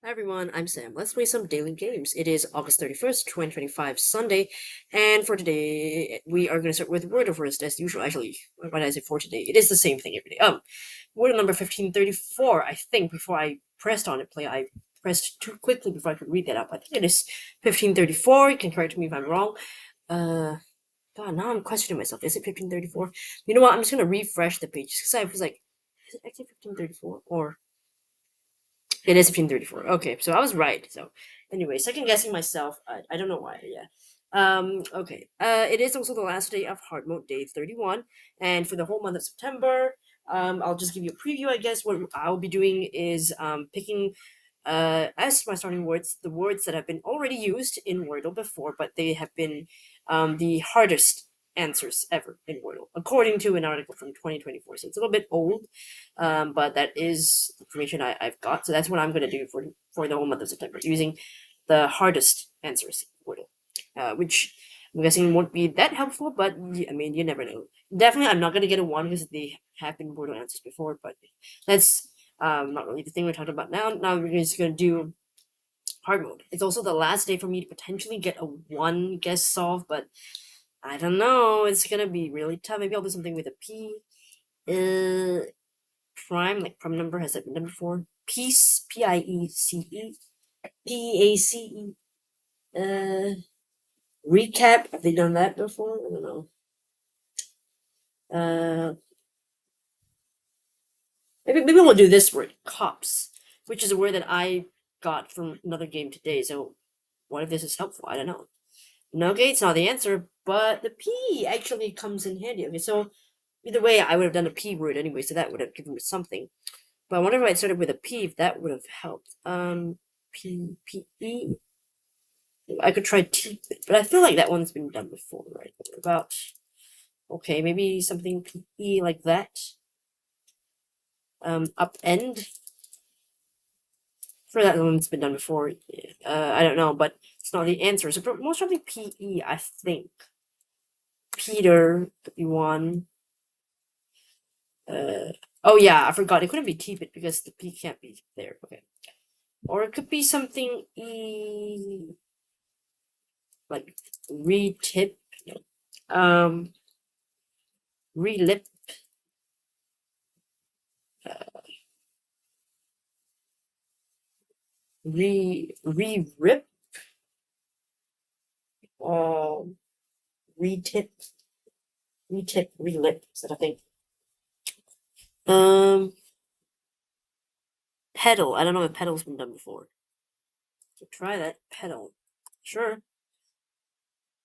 Hi everyone, I'm Sam. Let's play some daily games. It is August 31st, 2025, Sunday, and for today, we are going to start with Wordle first, as usual. Actually, why did I say for today? It is the same thing every day. Wordle number 1534, I think, before I pressed on it play, I pressed too quickly before I could read that up. I think it is 1534. You can correct me if I'm wrong. Uh, God, now I'm questioning myself. Is it 1534? You know what? I'm just going to refresh the page, because I was like, is it actually 1534? Or it is 1534. Okay, so I was right. So, anyway, second guessing myself. I don't know why. Yeah. Okay. It is also the last day of hard mode, day 31, and for the whole month of September. I'll just give you a preview. I guess what I'll be doing is picking as my starting words the words that have been already used in Wordle before, but they have been the hardest answers ever in Wordle, according to an article from 2024. So it's a little bit old, but that is information I've got. So that's what I'm going to do for the whole month of September, using the hardest answers in Wordle, which I'm guessing won't be that helpful, but I mean, you never know. Definitely, I'm not going to get a 1 because they have been Wordle answers before, but that's not really the thing we're talking about now. Now we're just going to do hard mode. It's also the last day for me to potentially get a 1 guess solve, but I don't know. It's going to be really tough. Maybe I'll do something with a P. Prime, like prime number, has that been done before? Piece, Piece, Pace. Recap, have they done that before? I don't know. Uh, maybe we'll do this word, cops, which is a word that I got from another game today. So, what if this is helpful? I don't know. No, okay, it's not the answer, but the P actually comes in handy. Okay, so either way, I would have done a P word anyway, so that would have given me something. But I wonder if I started with a P, if that would have helped. P. I could try T, but I feel like that one's been done before, right? About, okay, maybe something PE like that. Upend. For that one's been done before. I don't know, but it's not the answer. So most probably PE, I think. Peter could be one. Oh yeah, I forgot. It couldn't be T-bit because the P can't be there. Okay. Or it could be something E, like re-tip. Um, re-lip. Uh, re-rip. Re-tip. Re-tip, re-lip. Is that a thing? Um, pedal. I don't know if pedal's been done before. So try that. Pedal. Sure.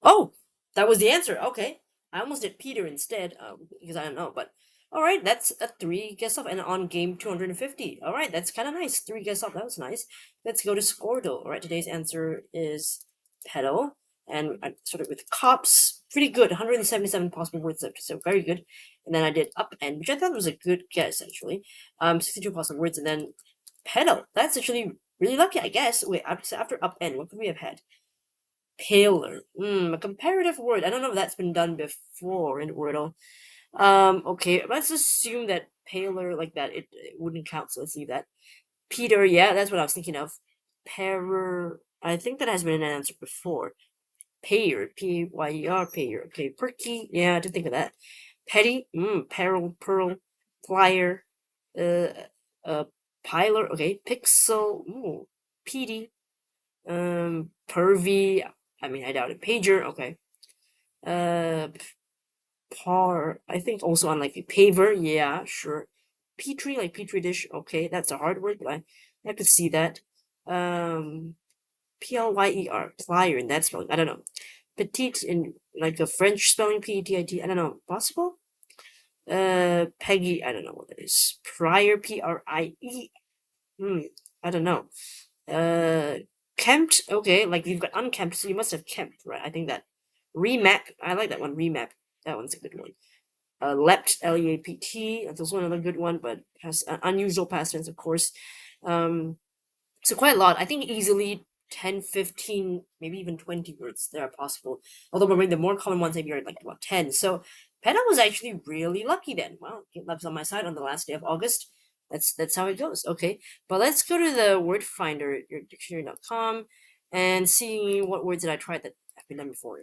Oh, that was the answer. Okay. I almost did Peter instead, because I don't know, but all right, that's a 3 guess off, and on game 250. All right, that's kind of nice. 3 guess off. That was nice. Let's go to Squirtle. All right, today's answer is pedal, and I started with cops. Pretty good. 177 possible words left, so very good. And then I did upend, which I thought was a good guess actually. 62 possible words, and then pedal. That's actually really lucky, I guess. Wait, after upend, what could we have had? Paler. A comparative word. I don't know if that's been done before in Wordle. Okay, let's assume that paler like that, it wouldn't count, so let's leave that. Peter, yeah, that's what I was thinking of. Payer, I think that has been an answer before. Payer, P-Y-E-R, payer. Okay, perky, yeah, I did think of that. Petty, peril, pearl, plier, uh, uh, piler, okay, pixel, PD, pervy, I mean, I doubt it. Pager, okay. Uh, par, I think also on like a paver, yeah, sure. Petri, like petri dish, okay, that's a hard word, but I could see that. Plyer, plier in that spelling, I don't know. Petite in like a French spelling, P-E-T-I-T, I don't know, possible? Peggy, I don't know what that is. Prior, P-R-I-E, I don't know. Uh, Kempt, okay, like you've got unkempt, so you must have kempt, right? I think that. Remap, I like that one, remap. That one's a good one. Leapt, L-E-A-P-T, that's also another good one, but has unusual past tense, of course. So quite a lot. I think easily 10, 15, maybe even 20 words that are possible. Although maybe the more common ones maybe are like about 10. So Peta was actually really lucky then. Well, it love's on my side on the last day of August. That's how it goes. Okay, but let's go to the word finder, your dictionary.com, and see what words did I try that have been done before.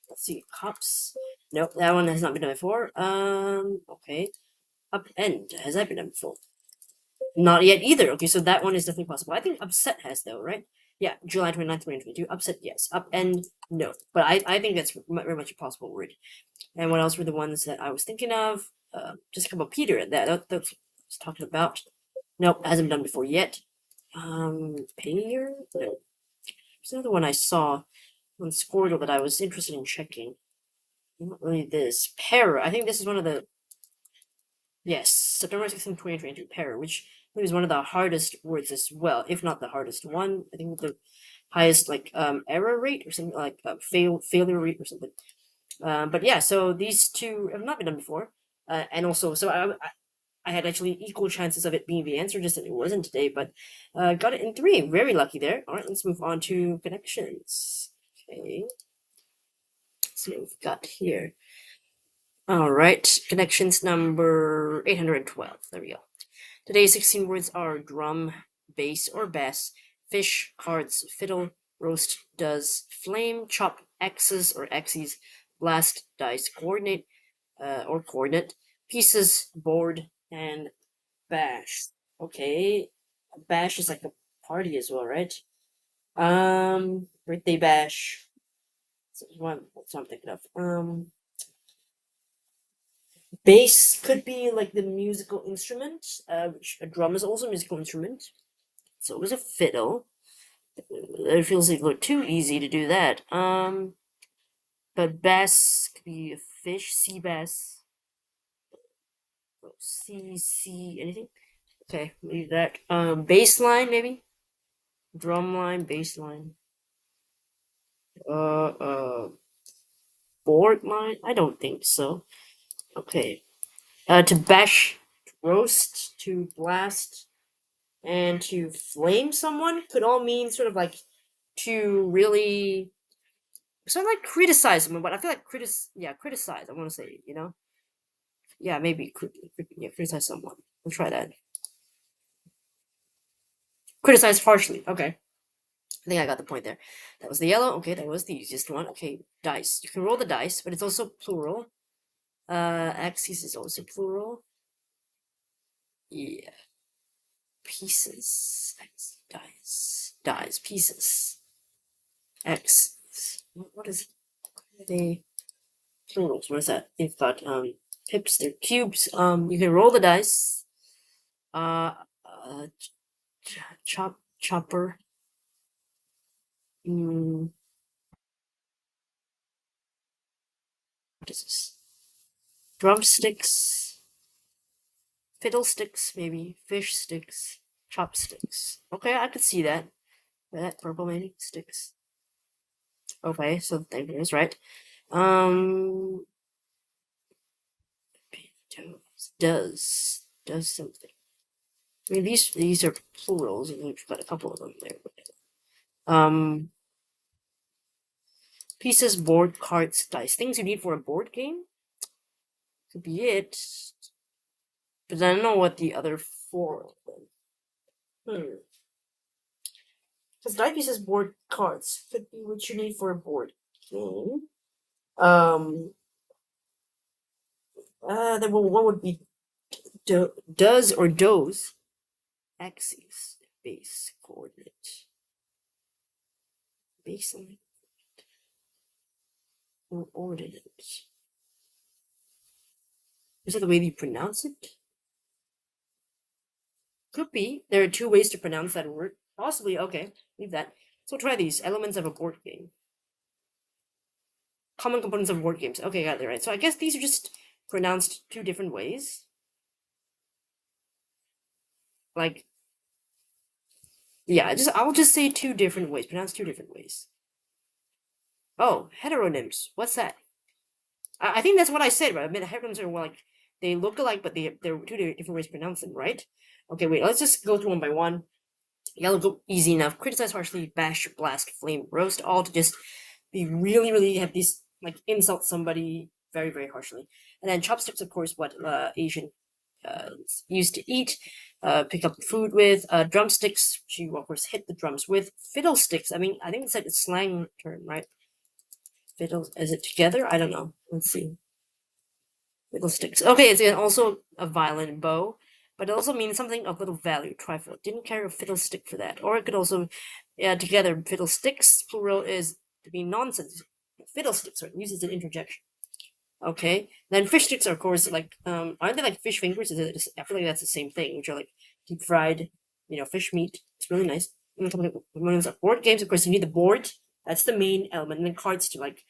Let's see, cups. Nope, that one has not been done before. Okay, upend has that been done before? Not yet either. Okay, so that one is definitely possible. I think upset has though, right? Yeah, July 29th, 2022. Upset, yes. Upend, no. But I think that's very much a possible word. And what else were the ones that I was thinking of? Just a couple Peter. That's what I was talking about. Nope, hasn't been done before yet. Payer? No. There's another one I saw on Squirtle that I was interested in checking. Not really this. Para. I think this is one of the. Yes, September 16th, 2022. Para, which I think is one of the hardest words as well, if not the hardest one. I think the highest like error rate or something like failure rate or something. But yeah, so these two have not been done before, and also so I had actually equal chances of it being the answer, just that it wasn't today, but got it in three. Very lucky there. All right, let's move on to connections. Okay, let's see what we've got here. All right, connections number 812. There we go. Today's 16 words are drum, bass or bass, fish, cards, fiddle, roast, does, flame, chop, X's or X's, blast, dice, coordinate, or coordinate, pieces, board, and bash. Okay, bash is like a party as well, right? Birthday bash. That's what I'm thinking of. Bass could be like the musical instrument, which a drum is also a musical instrument. So is a fiddle. It feels like a little too easy to do that. But bass could be a fish, sea bass, sea, anything. Okay, leave that. Bass line maybe. Drum line, bass line. Uh, uh, board line. I don't think so. Okay. To bash, to roast, to blast, and to flame someone could all mean sort of like to really sort of like criticize them, but I feel like criticize. I want to say, yeah, maybe criticize someone. We'll try that. Criticize harshly. Okay, I think I got the point there. That was the yellow. Okay, that was the easiest one. Okay, dice. You can roll the dice, but it's also plural. Axes is also plural. Yeah, pieces. X dies pieces. X. What is they plurals? What is that? They've got pips. They're cubes. You can roll the dice. Uh, uh chopper. What is this? Drumsticks, fiddlesticks, maybe fish sticks, chopsticks. Okay, I could see that. That purple maybe sticks. Okay, so there it is, right? Um, does something. I mean, these are plurals, and we've got a couple of them there. Um, pieces, board, cards, dice. Things you need for a board game? Could be it. But I don't know what the other four are. Because die pieces, board, cards. Could be what you need for a board game. Um, then what would be does or does? Axes, base, coordinate. Baseline or ordinate. Is that the way you pronounce it? Could be. There are two ways to pronounce that word. Possibly, okay. Leave that. So try these. Elements of a board game. Common components of board games. Okay, got it right. So I guess these are just pronounced two different ways. Like, yeah, I'll just say two different ways. Pronounced two different ways. Oh, heteronyms. What's that? I think that's what I said, right? I mean, heteronyms are like they look alike, but they're two different ways to pronounce them, right? Okay, wait. Let's just go through one by one. Yellow go easy enough. Criticize harshly, bash, blast, flame, roast, all to just be really, really have these like insult somebody very, very harshly. And then chopsticks, of course, what Asian it's used to eat, pick up food with. Drumsticks, you of course hit the drums with. Fiddlesticks, I mean, I think it's like a slang term, right? Fiddle, is it together? I don't know. Let's see. Fiddlesticks. Okay, it's also a violin bow, but it also means something of little value, trifle. Didn't carry a fiddlestick for that. Or it could also, yeah, together, fiddlesticks, plural is to be nonsense. Fiddlesticks, right? Uses an interjection. Okay. Then fish sticks are, of course, like, aren't they like fish fingers? I feel like that's the same thing, which are like deep fried, fish meat. It's really nice. And when it's board games, of course, you need the board. That's the main element. And then cards to like,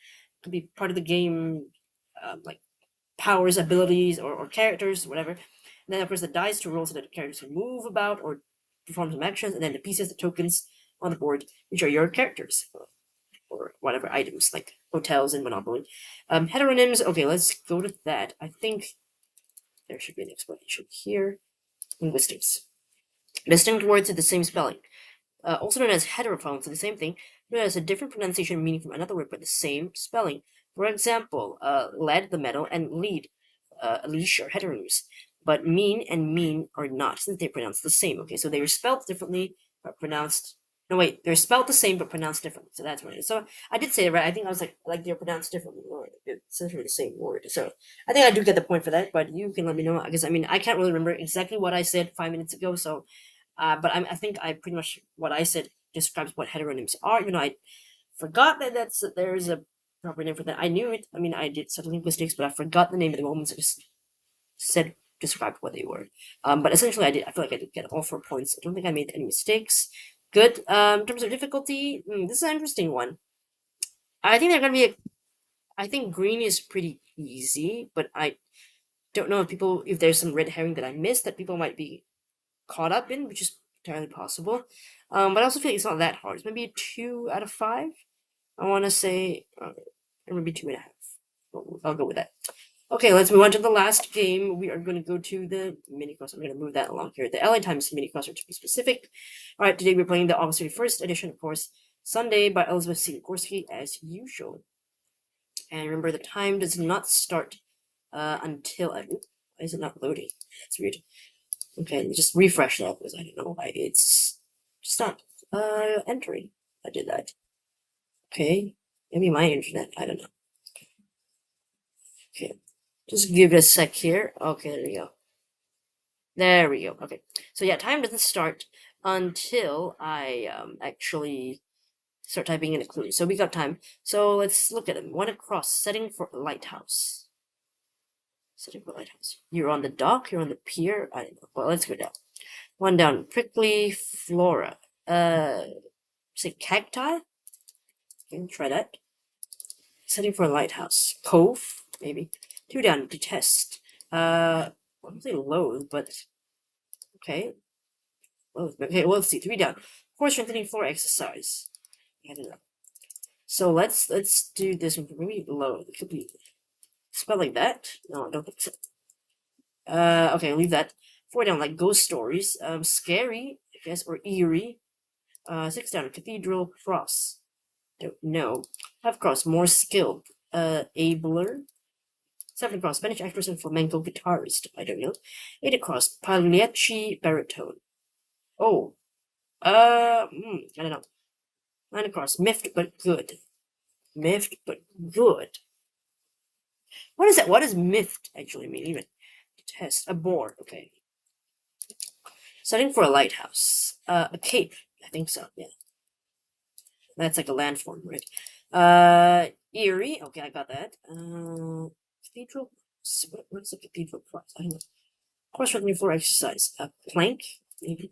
to be part of the game, like powers, abilities, or characters, whatever. And then, of course, the dice to roll so that the characters can move about or perform some actions. And then the pieces, the tokens on the board, which are your characters or whatever items like hotels and Monopoly. Heteronyms. Okay, let's go to that. I think there should be an explanation here. Linguistics. Distinct words with the same spelling, also known as heterophones, are the same thing, but it has a different pronunciation meaning from another word but the same spelling. For example, lead, the metal, and lead, leash are heteronyms, but mean and mean are not, since they're pronounced the same. Okay, so they are spelled differently, but pronounced. No, wait, they're spelled the same but pronounced differently. So that's what it is. So I did say it right. I think I was like they're pronounced differently, or it's essentially the same word. So I think I do get the point for that, but you can let me know because I mean I can't really remember exactly what I said 5 minutes ago. So I think I pretty much what I said describes what heteronyms are. Even though I forgot that there's a proper name for that. I knew it. I mean, I did study linguistics, but I forgot the name of the moments. I just said described what they were. But essentially, I did. I feel like I did get all 4 points. I don't think I made any mistakes. Good. In terms of difficulty, this is an interesting one. I think they're gonna be. I think green is pretty easy, but I don't know if there's some red herring that I missed that people might be caught up in, which is entirely possible. But I also feel like it's not that hard. It's maybe a 2 out of 5. I want to say, or maybe 2.5. I'll go with that. Okay, let's move on to the last game. We are going to go to the mini cross. I'm going to move that along here. The LA Times mini cross to be specific. All right, today we're playing the August 31st edition, of course, Sunday by Elizabeth Sikorsky as usual. And remember, the time does not start until. Why is it not loading? That's weird. Okay, just refresh that because I don't know why it's just not entering. I did that. Okay, maybe my internet. I don't know. Okay, just give it a sec here. Okay, there we go. There we go. Okay, so yeah, time doesn't start until I actually start typing in a clue. So we got time. So let's look at them. One across. Setting for lighthouse. Setting for lighthouse. You're on the dock. You're on the pier. I don't know. Well, let's go down. One down. Prickly flora. Say cacti. Okay, try that. Setting for a lighthouse. Cove, maybe. 2 down. Detest. I don't say loathe, but okay. Loathe. Okay, well, let's see. 3 down. Core strengthening floor exercise. I don't know. So let's do this one. Maybe loathe. It could be spelled like that. No, I don't think so. Okay, leave that. 4 down, like ghost stories. Scary, I guess, or eerie. 6 down. Cathedral cross. Don't know. 5 cross. More skilled. Abler. 7 across, Spanish actress and flamenco guitarist. I don't know. 8 across, Pagliacci baritone. Oh. I don't know. 9 across, miffed but good. Miffed but good. What is that? What does miffed actually mean? Even test. A bore. Okay. Setting for a lighthouse. A cape. I think so. Yeah. That's like a landform, right? Eerie. Okay, I got that. Cathedral. What's a cathedral cross? I don't know. Course running for exercise. A plank, maybe.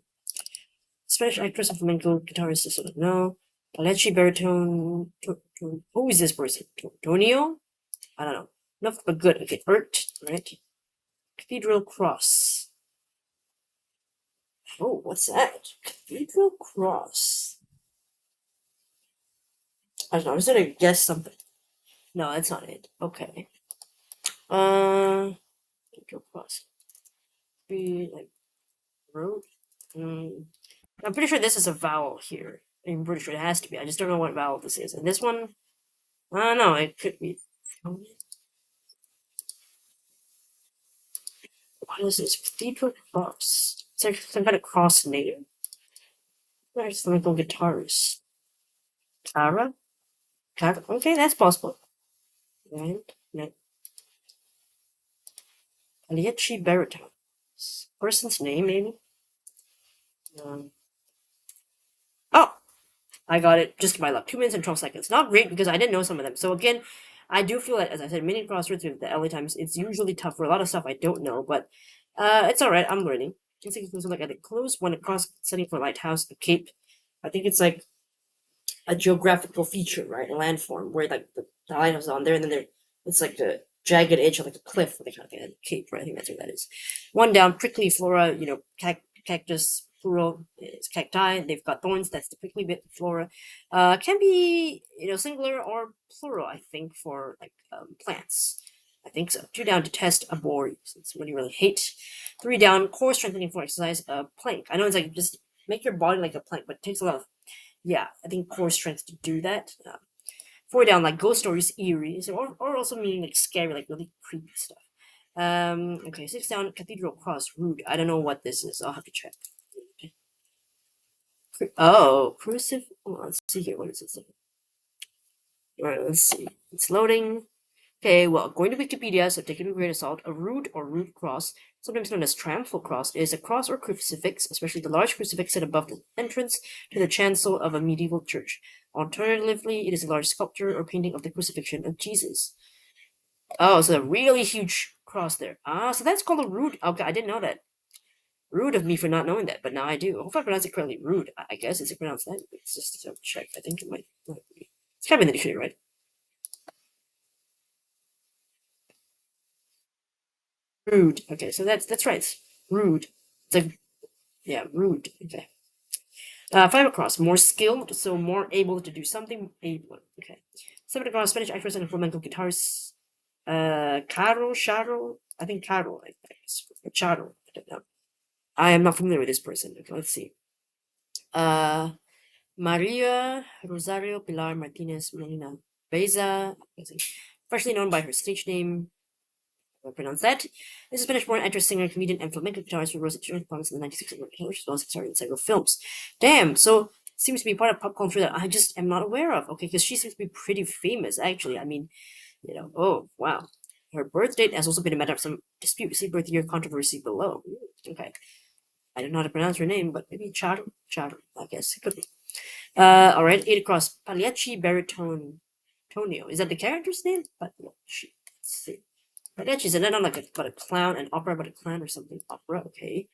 Spanish actress and flamenco guitarist. So no. Pagliacci baritone. Who is this person? Tonio? I don't know. Enough but good. Okay, Ert, right? Cathedral cross. Oh, what's that? Cathedral cross. I don't know. I was gonna guess something. No, that's not it. Okay. Cathedral cross. Be like road. I'm pretty sure this is a vowel here. I'm pretty sure it has to be. I just don't know what vowel this is. And this one, I don't know. It could be. What is this? Cathedral cross. It's like some kind of cross name. There's the little guitarist. Tara? Tara? Okay, that's possible. Right? No. Alietchi baritone. Person's name, maybe? Um, oh! I got it just by luck. 2 minutes and 12 seconds. Not great because I didn't know some of them. So again, I do feel that, as I said, mini crosswords with the LA Times, it's usually tough for a lot of stuff I don't know, but it's alright. I'm learning. It's like at the close when a cross setting for lighthouse, a cape. I think it's like a geographical feature, right? A landform where like the lighthouse is on there, and then it's like the jagged edge of like a cliff with a kind of a cape, right? I think that's what that is. One down, prickly flora, cactus, plural is cacti. They've got thorns. That's the prickly bit flora. Can be singular or plural. I think for like plants. I think so. 2 down to test a bore. It's what you really hate. 3 down, core strengthening for exercise. Plank. I know it's like just make your body like a plank, but it takes a lot of I think core strength to do that. 4 down, like ghost stories, eerie, or also meaning like scary, like really creepy stuff. Okay, 6 down, cathedral cross, rude. I don't know what this is. I'll have to check. Oh, crucif. Oh, let's see here. What is this? All right, let's see. It's loading. Okay, well, going to Wikipedia, so take it with a grain of salt. A rood or rood cross, sometimes known as triumphal cross, is a cross or crucifix, especially the large crucifix set above the entrance to the chancel of a medieval church. Alternatively, it is a large sculpture or painting of the crucifixion of Jesus. Oh, so a really huge cross there. Ah, so that's called a rood. Okay, I didn't know that. Rude of me for not knowing that, but now I do. I hope I pronounced it correctly. Rude. I guess it's pronounced that. It's just a check. I think it might be. It's kind of in the dictionary, right? Rude. Okay, so that's right. It's rude. It's like rude. Okay. 5 across, more skilled, so more able to do something. Able. Okay. 7 across, Spanish actress and flamenco guitarist. Caro, Charo. I think Caro. I guess. Charo. I don't know. I am not familiar with this person. Okay, let's see. Uh, Maria Rosario Pilar Martinez Molina Beza, freshly known by her stage name, I pronounce that. This is Spanish born actress, singer, comedian, and flamenco guitarist who rose to insurance promise in the 1960s as well as starred in several films. Damn, so seems to be part of pop culture that I just am not aware of. Okay, because she seems to be pretty famous, actually. I mean, oh, wow. Her birth date has also been a matter of some dispute. See birth year controversy below. Okay. I don't know how to pronounce her name, but maybe Charo? Charo, I guess. It could be. Alright, 8 across. Pagliacci Baritone Tonio. Is that the character's name? Pagliacci. Let's see. Pagliacci, is that not like about a clown, an opera about a clown or something? Opera, okay.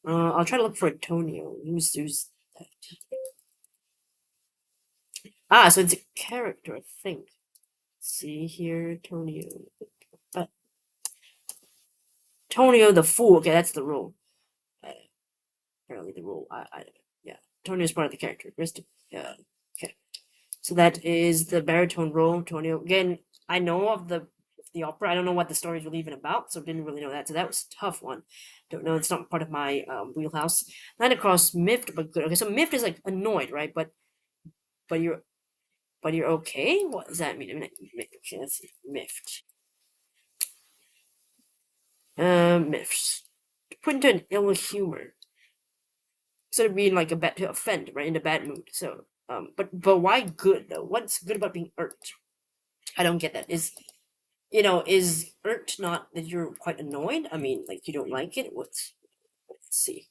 I'll try to look for a Tonio. Who's that? Ah, so it's a character, I think. Let's see here, Tonio. Uh, Tonio the Fool. Okay, that's the role. Apparently the role. Yeah. Tonio's part of the character. Okay. So that is the baritone role, Antonio. Again, I know of the opera. I don't know what the story is really even about, so didn't really know that. So that was a tough one. Don't know. It's not part of my wheelhouse. 9 across, miffed but good. Okay, so miffed is like annoyed, right? But you're okay. What does that mean? I mean, okay, let's see. Miffed. Miffed. Put into an ill humor. Instead of being like a bad to offend, right? In a bad mood. So but why good though? What's good about being irked? I don't get that. Is irked not that you're quite annoyed? I mean, like you don't like it? Let's see.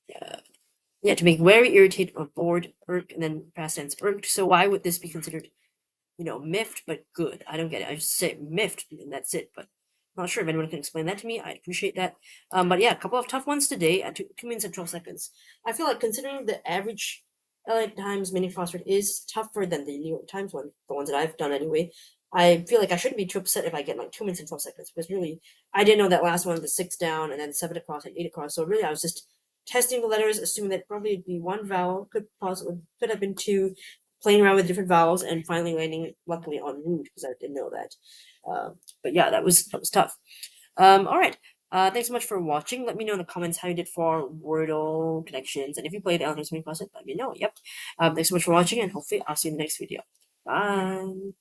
Yeah, to make very irritated or bored, irked, and then past tense irked. So why would this be considered, miffed but good? I don't get it. I just say miffed and that's it. But I'm not sure if anyone can explain that to me. I'd appreciate that. But yeah, a couple of tough ones today at 2 minutes and 12 seconds. I feel like considering the average LA Times mini crossword is tougher than the New York Times one, the ones that I've done anyway. I feel like I shouldn't be too upset if I get like 2 minutes and 12 seconds because really I didn't know that last one, the 6 down and then 7 across and 8 across. So really I was just testing the letters, assuming that probably it'd be one vowel, could have been two, playing around with different vowels, and finally landing luckily on root because I didn't know that. But yeah, that was tough. All right. Thanks so much for watching. Let me know in the comments how you did for Wordle connections, and if you played Elementary Class, let me know. Yep. Thanks so much for watching, and hopefully I'll see you in the next video. Bye.